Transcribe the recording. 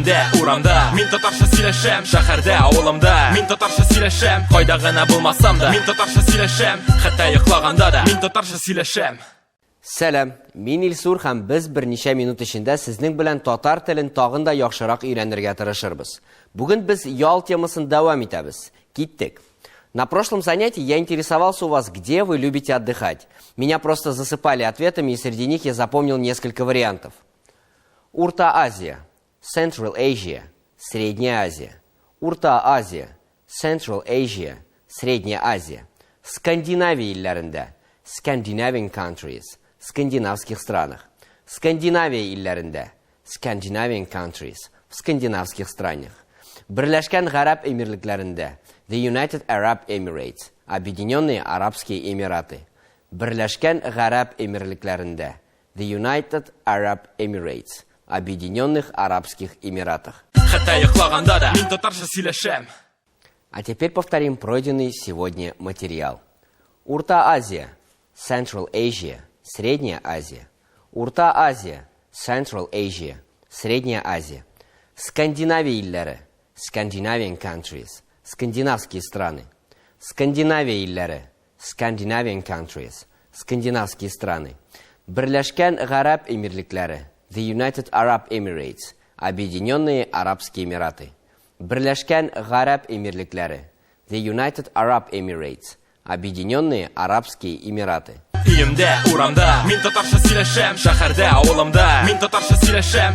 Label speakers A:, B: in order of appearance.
A: Өемдә, урамда, мин татарча сөйләшәм. Шәһәрдә, авылымда, мин татарча сөйләшәм. Кайда гына булмасам да, мин татарча сөйләшәм. Хәтта йоклаганда да, мин татарча сөйләшәм.
B: Сәлам, мин Илсур һәм без берничә минут эчендә сезнең белән татар телен тагын да яхшырак өйрәнергә тырышырбыз. Бүген без ял темасын дәвам итәбез. Киттек. На прошлом занятии я интересовался у вас, где вы любите отдыхать. Меня просто засыпали ответами, и среди них я запомнил несколько вариантов. Урта-Азия, Central Asia, Средняя Азия. Урта-Азия, Central Asia, Средняя Азия. Скандинавия илләрендә, Scandinavian countries, скандинавских странах. Скандинавия илләрендә, Scandinavian countries, в скандинавских странах. Берләшкән Гарәп Эмирлекләрендә, The United Arab Emirates, Объединенные Арабские Эмираты. Берләшкән Гарәп Эмирлекләрендә, The United Arab Emirates, Объединенных Арабских Эмиратах.
A: Хәтта йоклаганда да, мин татарча сөйләшәм.
B: А теперь повторим пройденный сегодня материал. Урта-Азия, Central Asia, Средняя Азия. Урта-Азия, Central Asia, Средняя Азия. Скандинавия илләре, Scandinavian countries, скандинавские страны. Скандинавия илләре, Scandinavian countries, скандинавские страны. Берләшкән Гарәп Эмирлекләре, The United Arab Emirates, Объединенные Арабские Эмираты. Берләшкән Гарәп Эмирлекләре, The United Arab Emirates, Объединенные Арабские Эмираты.
A: Өемдә, урамда, мин татарча сөйләшәм. Шәһәрдә, авылымда, мин татарча сөйләшәм.